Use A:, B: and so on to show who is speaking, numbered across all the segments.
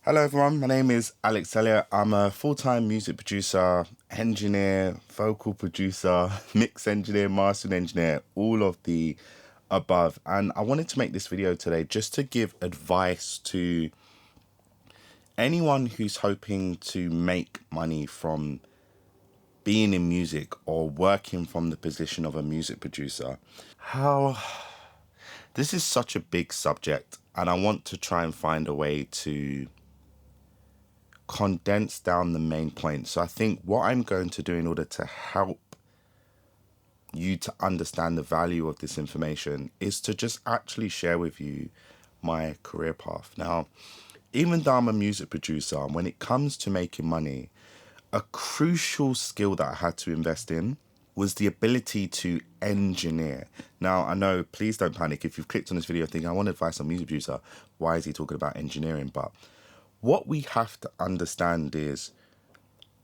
A: Hello everyone, my name is Alex Elliott. I'm a full-time music producer, engineer, vocal producer, mix engineer, mastering engineer, all of the above. And I wanted to make this video today just to give advice to anyone who's hoping to make money from being in music or working from the position of a music producer. This is such a big subject, and I want to try and find a way to condense down the main points. So I think what I'm going to do in order to help you to understand the value of this information is to just actually share with you my career path. Now, even though I'm a music producer, when it comes to making money, a crucial skill that I had to invest in was the ability to engineer. Now, I know, please don't panic if you've clicked on this video thinking, I want advice on music producer, why is he talking about engineering? But what we have to understand is,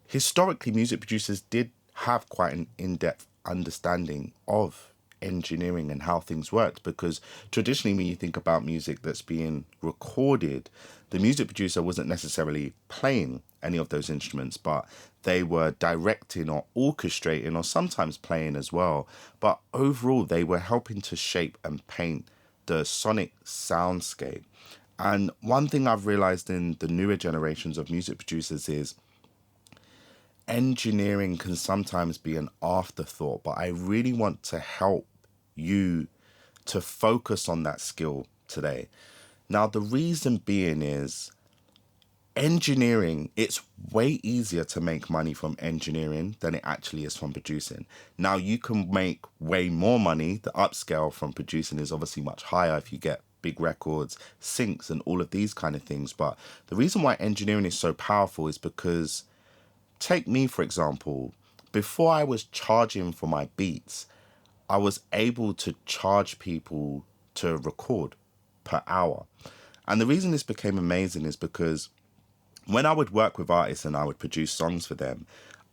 A: historically, music producers did have quite an in-depth understanding of engineering and how things worked, because traditionally when you think about music that's being recorded, the music producer wasn't necessarily playing any of those instruments, but they were directing or orchestrating or sometimes playing as well. But overall, they were helping to shape and paint the sonic soundscape. And one thing I've realized in the newer generations of music producers is engineering can sometimes be an afterthought, but I really want to help you to focus on that skill today. Now, the reason being is engineering, it's way easier to make money from engineering than it actually is from producing. Now, you can make way more money. The upscale from producing is obviously much higher if you get big records, syncs, and all of these kind of things. But the reason why engineering is so powerful is because, take me for example, before I was charging for my beats, I was able to charge people to record per hour. And the reason this became amazing is because when I would work with artists and I would produce songs for them,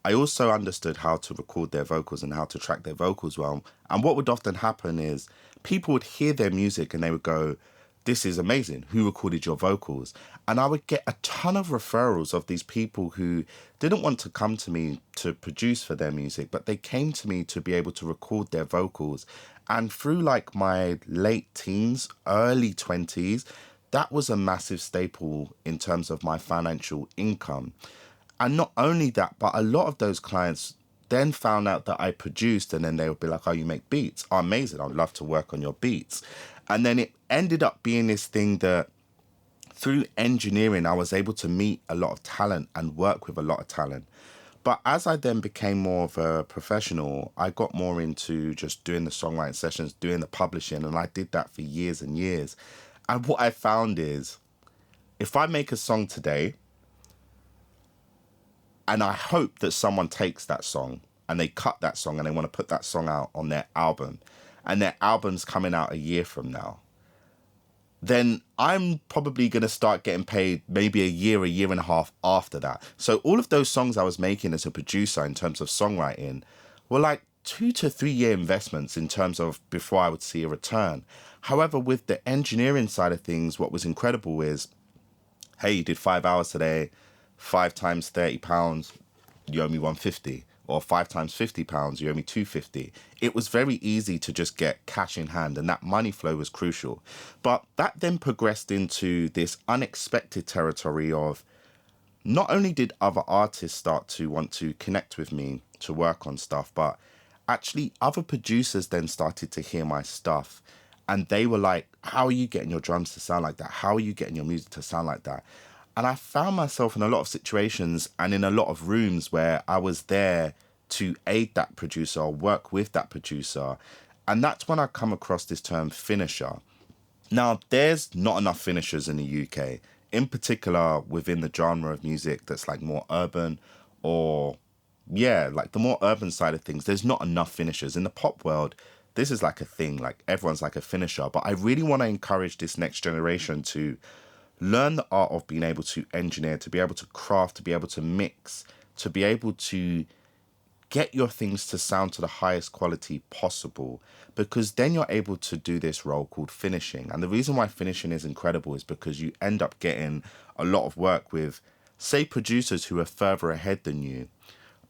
A: I also understood how to record their vocals and how to track their vocals well. And what would often happen is people would hear their music and they would go, this is amazing. Who recorded your vocals? And I would get a ton of referrals of these people who didn't want to come to me to produce for their music, but they came to me to be able to record their vocals. And through like my late teens, early 20s, that was a massive staple in terms of my financial income. And not only that, but a lot of those clients then found out that I produced, and then they would be like, oh, you make beats? Oh, amazing. I'd love to work on your beats. And then it ended up being this thing that through engineering, I was able to meet a lot of talent and work with a lot of talent. But as I then became more of a professional, I got more into just doing the songwriting sessions, doing the publishing, and I did that for years and years. And what I found is, if I make a song today, and I hope that someone takes that song and they cut that song and they want to put that song out on their album, and their album's coming out a year from now, then I'm probably going to start getting paid maybe a year and a half after that. So all of those songs I was making as a producer in terms of songwriting were like 2 to 3 year investments in terms of before I would see a return. However, with the engineering side of things, what was incredible is, hey, you did 5 hours today, 5 times £30, you owe me 150, or 5 times £50, you owe me 250. It was very easy to just get cash in hand, and that money flow was crucial. But that then progressed into this unexpected territory of, not only did other artists start to want to connect with me to work on stuff, but actually other producers then started to hear my stuff. And they were like, how are you getting your drums to sound like that? How are you getting your music to sound like that? And I found myself in a lot of situations and in a lot of rooms where I was there to aid that producer or work with that producer. And that's when I come across this term finisher. Now, there's not enough finishers in the UK, in particular within the genre of music that's like more urban, or like the more urban side of things. There's not enough finishers. In the pop world, this is like a thing, like everyone's like a finisher. But I really want to encourage this next generation to learn the art of being able to engineer, to be able to craft, to be able to mix, to be able to get your things to sound to the highest quality possible, because then you're able to do this role called finishing. And the reason why finishing is incredible is because you end up getting a lot of work with, say, producers who are further ahead than you,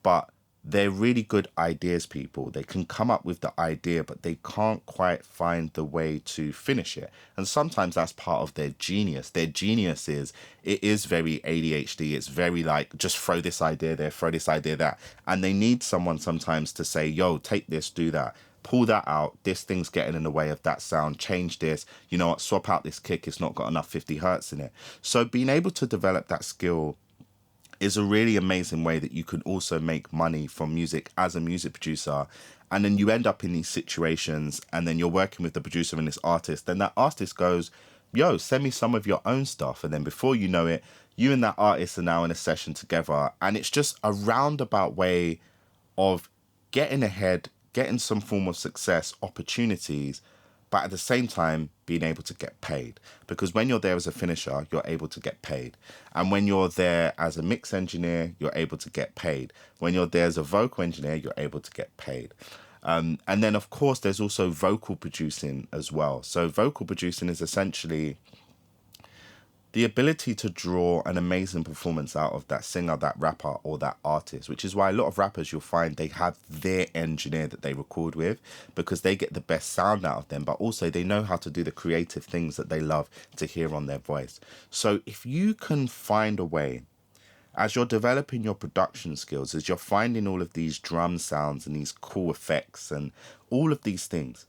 A: but they're really good ideas people. They can come up with the idea, but they can't quite find the way to finish it. And sometimes that's part of their genius. Their genius is, it is very ADHD. It's very like, just throw this idea there, throw this idea there. And they need someone sometimes to say, yo, take this, do that. Pull that out. This thing's getting in the way of that sound. Change this. You know what? Swap out this kick. It's not got enough 50 hertz in it. So being able to develop that skill is a really amazing way that you can also make money from music as a music producer. And then you end up in these situations, and then you're working with the producer and this artist. Then that artist goes, yo, send me some of your own stuff. And then before you know it, you and that artist are now in a session together. And it's just a roundabout way of getting ahead, getting some form of success, opportunities, but at the same time being able to get paid. Because when you're there as a finisher, you're able to get paid. And when you're there as a mix engineer, you're able to get paid. When you're there as a vocal engineer, you're able to get paid. And then, of course, there's also vocal producing as well. So vocal producing is essentially the ability to draw an amazing performance out of that singer, that rapper, or that artist, which is why a lot of rappers, you'll find they have their engineer that they record with, because they get the best sound out of them, but also they know how to do the creative things that they love to hear on their voice. So if you can find a way, as you're developing your production skills, as you're finding all of these drum sounds and these cool effects and all of these things,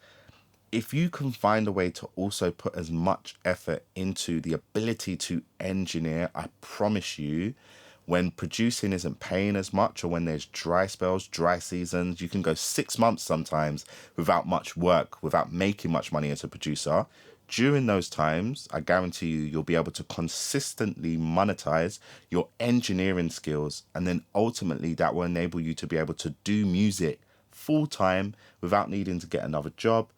A: if you can find a way to also put as much effort into the ability to engineer, I promise you, when producing isn't paying as much, or when there's dry spells, dry seasons, you can go 6 months sometimes without much work, without making much money as a producer. During those times, I guarantee you, you'll be able to consistently monetize your engineering skills. And then ultimately that will enable you to be able to do music full time without needing to get another job.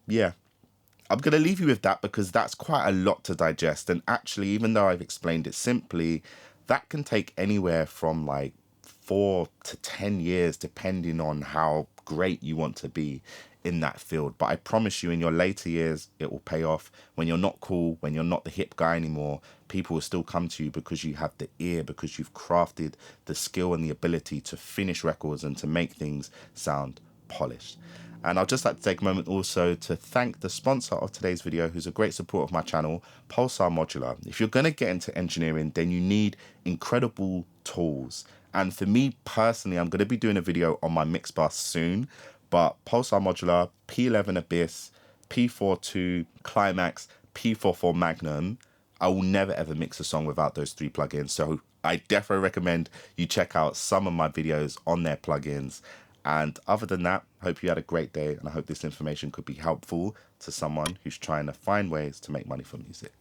A: Yeah, I'm going to leave you with that, because that's quite a lot to digest. And actually, even though I've explained it simply, that can take anywhere from like 4 to 10 years, depending on how great you want to be in that field. But I promise you, in your later years, it will pay off. When you're not cool, when you're not the hip guy anymore, people will still come to you because you have the ear, because you've crafted the skill and the ability to finish records and to make things sound polished. And I'd just like to take a moment also to thank the sponsor of today's video, who's a great supporter of my channel, PULSAR Modular. If you're going to get into engineering, then you need incredible tools. And for me personally, I'm going to be doing a video on my mix bus soon, but PULSAR Modular, P11 Abyss, P42 Climax, P44 Magnum, I will never ever mix a song without those 3 plugins. So I definitely recommend you check out some of my videos on their plugins. And other than that, I hope you had a great day, and I hope this information could be helpful to someone who's trying to find ways to make money from music.